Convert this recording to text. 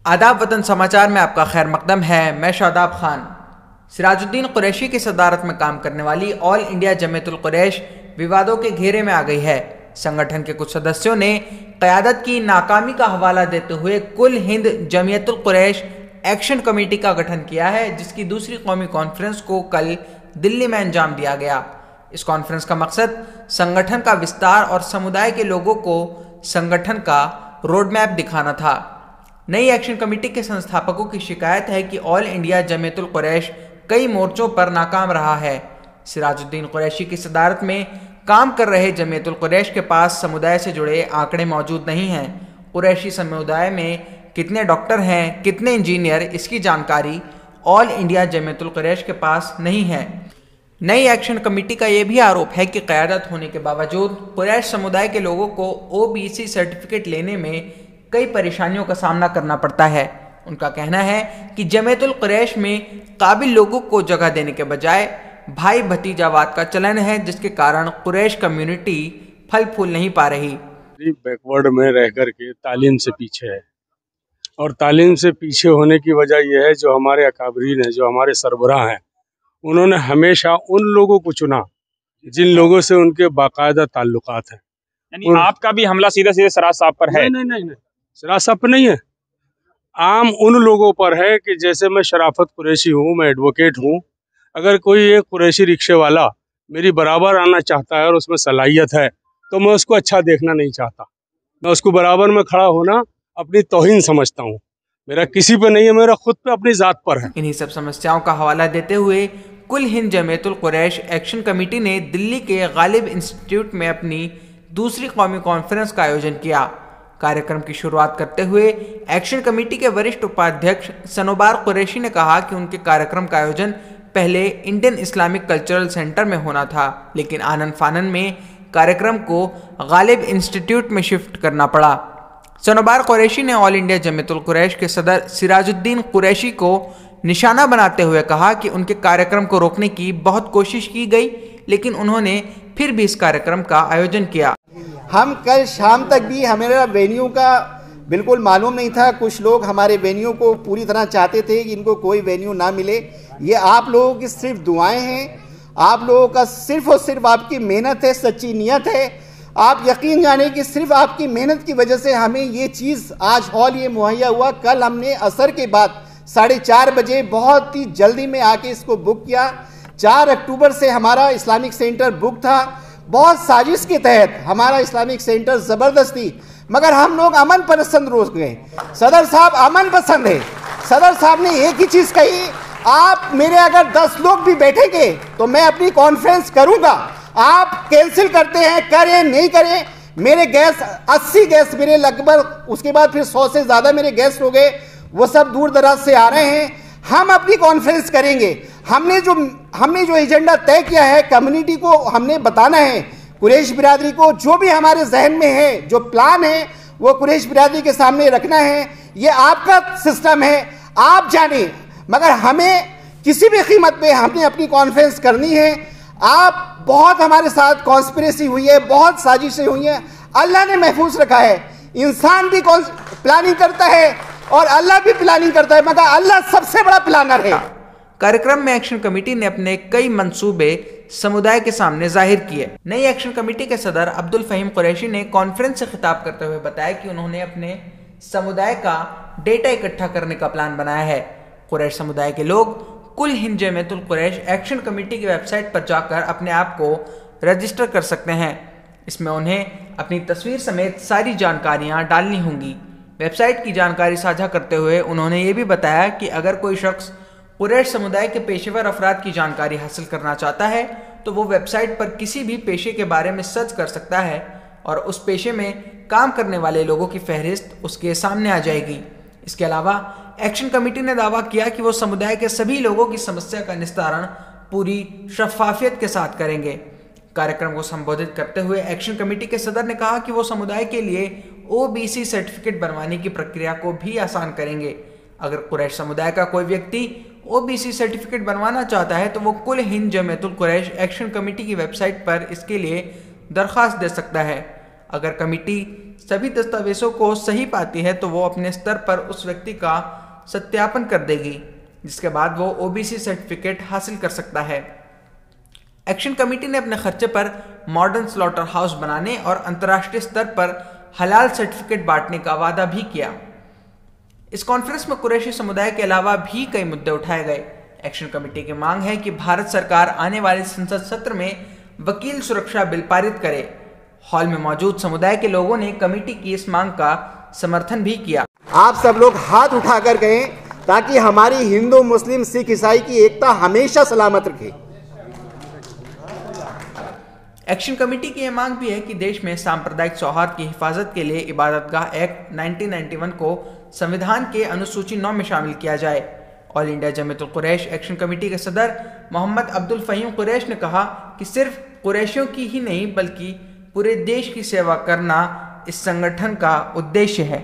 आदाब वतन समाचार में आपका खैर मकदम है। मैं शादाब खान। सिराजुद्दीन कुरैशी की सदारत में काम करने वाली ऑल इंडिया जमीयतुल कुरैश विवादों के घेरे में आ गई है। संगठन के कुछ सदस्यों ने क़यादत की नाकामी का हवाला देते हुए कुल हिंद जमीयतुल कुरैश एक्शन कमेटी का गठन किया है, जिसकी दूसरी कौमी कॉन्फ्रेंस को कल दिल्ली में अंजाम दिया गया। इस कॉन्फ्रेंस का मकसद संगठन का विस्तार और समुदाय के लोगों को संगठन का रोड मैप दिखाना था। नई एक्शन कमेटी के संस्थापकों की शिकायत है कि ऑल इंडिया जमीयतुल कुरैश कई मोर्चों पर नाकाम रहा है। सिराजुद्दीन कुरैशी की सदारत में काम कर रहे जमीयतुल कुरैश के पास समुदाय से जुड़े आंकड़े मौजूद नहीं हैं। कुरैशी समुदाय में कितने डॉक्टर हैं, कितने इंजीनियर, इसकी जानकारी ऑल इंडिया जमीयतुल कुरैश के पास नहीं है। नई एक्शन कमेटी का यह भी आरोप है कि क़यादत होने के बावजूद कुरैश समुदाय के लोगों को ओबीसी सर्टिफिकेट लेने में कई परेशानियों का सामना करना पड़ता है। उनका कहना है कि जमीयतुल कुरैश में काबिल लोगों को जगह देने के बजाय भाई भतीजावाद का चलन है, जिसके कारण कुरैश कम्युनिटी फल फूल नहीं पा रही। बैकवर्ड में रह कर के तालीम से पीछे है, और तालीम से पीछे होने की वजह यह है जो हमारे अकाबरीन हैं, जो हमारे सरबराह हैं, उन्होंने हमेशा उन लोगों को चुना जिन लोगों से उनके बाकायदा ताल्लुकात हैं। यानी आपका भी हमला सीधे सीधे सराज साहब पर है? नहीं, सराज साहब पर नहीं है। आम उन लोगों पर है कि जैसे मैं शराफत कुरैशी हूँ, मैं एडवोकेट हूँ, अगर कोई एक कुरैशी रिक्शे वाला मेरी बराबर आना चाहता है और उसमें सलाहियत है तो मैं उसको अच्छा देखना नहीं चाहता। मैं उसको बराबर में खड़ा होना अपनी तौहीन समझता हूँ। मेरा किसी पे नहीं है, मेरा खुद पे अपनी ज़ात पर है। इन्हीं सब समस्याओं का हवाला देते हुए कुल हिंद जमीयतुल कुरैश एक्शन कमेटी ने दिल्ली के गालिब इंस्टीट्यूट में अपनी दूसरी कौमी कॉन्फ्रेंस का आयोजन किया। कार्यक्रम की शुरुआत करते हुए एक्शन कमेटी के वरिष्ठ उपाध्यक्ष सनोबार कुरैशी ने कहा कि उनके कार्यक्रम का आयोजन पहले इंडियन इस्लामिक कल्चरल सेंटर में होना था, लेकिन आनन फानन में कार्यक्रम को गालिब इंस्टीट्यूट में शिफ्ट करना पड़ा। सनोबार कुरैशी ने ऑल इंडिया जमीयतुल कुरैश के सदर सिराजुद्दीन कुरैशी को निशाना बनाते हुए कहा कि उनके कार्यक्रम को रोकने की बहुत कोशिश की गई, लेकिन उन्होंने फिर भी इस कार्यक्रम का आयोजन किया। हम कल शाम तक भी हमारा वेन्यू का बिल्कुल मालूम नहीं था। कुछ लोग हमारे वेन्यू को पूरी तरह चाहते थे कि इनको कोई वेन्यू ना मिले। ये आप लोगों की सिर्फ दुआएं हैं, आप लोगों का सिर्फ और सिर्फ आपकी मेहनत है, सच्ची नीयत है। आप यकीन जाने कि सिर्फ आपकी मेहनत की वजह से हमें ये चीज़ आज हॉल ये मुहैया हुआ। कल हमने असर के बाद 4:30 बजे बहुत ही जल्दी में आके इसको बुक किया। 4 अक्टूबर से हमारा इस्लामिक सेंटर बुक था। बहुत साजिश के तहत हमारा इस्लामिक सेंटर ज़बरदस्ती, मगर हम लोग अमन पसंद रोक गए। सदर साहब अमन पसंद है। सदर साहब ने एक ही चीज़ कही, आप मेरे अगर 10 लोग भी बैठेंगे तो मैं अपनी कॉन्फ्रेंस करूंगा। आप कैंसिल करते हैं, करें नहीं करें। मेरे गेस्ट 80 गेस्ट मेरे लगभग, उसके बाद फिर 100 से ज़्यादा मेरे गेस्ट हो गए। वो सब दूर दराज से आ रहे हैं। हम अपनी कॉन्फ्रेंस करेंगे। हमने जो एजेंडा तय किया है, कम्युनिटी को हमने बताना है, कुरैश बिरादरी को जो भी हमारे जहन में है, जो प्लान है, वो कुरैश बिरादरी के सामने रखना है। ये आपका सिस्टम है, आप जाने, मगर हमें किसी भी कीमत पे हमने अपनी कॉन्फ्रेंस करनी है। आप बहुत हमारे साथ कॉन्स्पिरेसी हुई है, बहुत साजिशें हुई हैं। अल्लाह ने महफूज रखा है। इंसान भी प्लानिंग करता है और अल्लाह भी प्लानिंग करता है, मगर अल्लाह सबसे बड़ा प्लानर है। कार्यक्रम में एक्शन कमेटी ने अपने कई मंसूबे समुदाय के सामने जाहिर किए। नई एक्शन कमेटी के सदर अब्दुल फहीम कुरैशी ने कॉन्फ्रेंस से खिताब करते हुए बताया कि उन्होंने अपने समुदाय का डेटा इकट्ठा करने का प्लान बनाया है। कुरैश समुदाय के लोग कुल हिंद जमीयतुल कुरैश एक्शन कमेटी की वेबसाइट पर जाकर अपने आप को रजिस्टर कर सकते हैं। इसमें उन्हें अपनी तस्वीर समेत सारी जानकारियां डालनी होंगी। वेबसाइट की जानकारी साझा करते हुए उन्होंने ये भी बताया कि अगर कोई शख्स कुरैश समुदाय के पेशेवर अफराद की जानकारी हासिल करना चाहता है तो वो वेबसाइट पर किसी भी पेशे के बारे में सर्च कर सकता है और उस पेशे में काम करने वाले लोगों की फहरिस्त उसके सामने आ जाएगी। इसके अलावा एक्शन कमेटी ने दावा किया कि वो समुदाय के सभी लोगों की समस्या का निस्तारण पूरी शफाफियत के साथ करेंगे। कार्यक्रम को संबोधित करते हुए एक्शन कमेटी के सदर ने कहा कि वो समुदाय के लिए ओबीसी सर्टिफिकेट बनवाने की प्रक्रिया को भी आसान करेंगे। अगर कुरैश समुदाय का कोई व्यक्ति ओबीसी सर्टिफिकेट बनवाना चाहता है तो वो कुल हिंद जमीयतुल कुरैश एक्शन कमेटी की वेबसाइट पर इसके लिए दरख्वास्त दे सकता है। अगर कमेटी सभी दस्तावेजों को सही पाती है तो वो अपने स्तर पर उस व्यक्ति का सत्यापन कर देगी, जिसके बाद वो ओबीसी सर्टिफिकेट हासिल कर सकता है। एक्शन कमेटी ने अपने खर्चे पर मॉडर्न स्लॉटर हाउस बनाने और अंतर्राष्ट्रीय स्तर पर हलाल सर्टिफिकेट बांटने का वादा भी किया। इस कॉन्फ्रेंस में कुरैशी समुदाय के अलावा भी कई मुद्दे उठाए गए। एक्शन कमेटी की मांग है कि भारत सरकार आने वाले संसद सत्र में वकील सुरक्षा बिल पारित करे। हॉल में मौजूद समुदाय के लोगों ने कमेटी की इस मांग का समर्थन भी किया। आप सब लोग हाथ उठाकर गए ताकि हमारी हिंदू, मुस्लिम, सिख, ईसाई की एकता हमेशा सलामत रखे। एक्शन कमेटी की यह मांग भी है कि देश में सांप्रदायिक सौहार्द की हिफाजत के लिए इबादतगाह एक्ट 1991 को संविधान के अनुसूची 9 में शामिल किया जाए। All India Jamiatul Quresh action committee के सदर मोहम्मद अब्दुल फ़हीम कुरैश ने कहा कि सिर्फ कुरैशियों की ही नहीं बल्कि पूरे देश की सेवा करना इस संगठन का उद्देश्य है।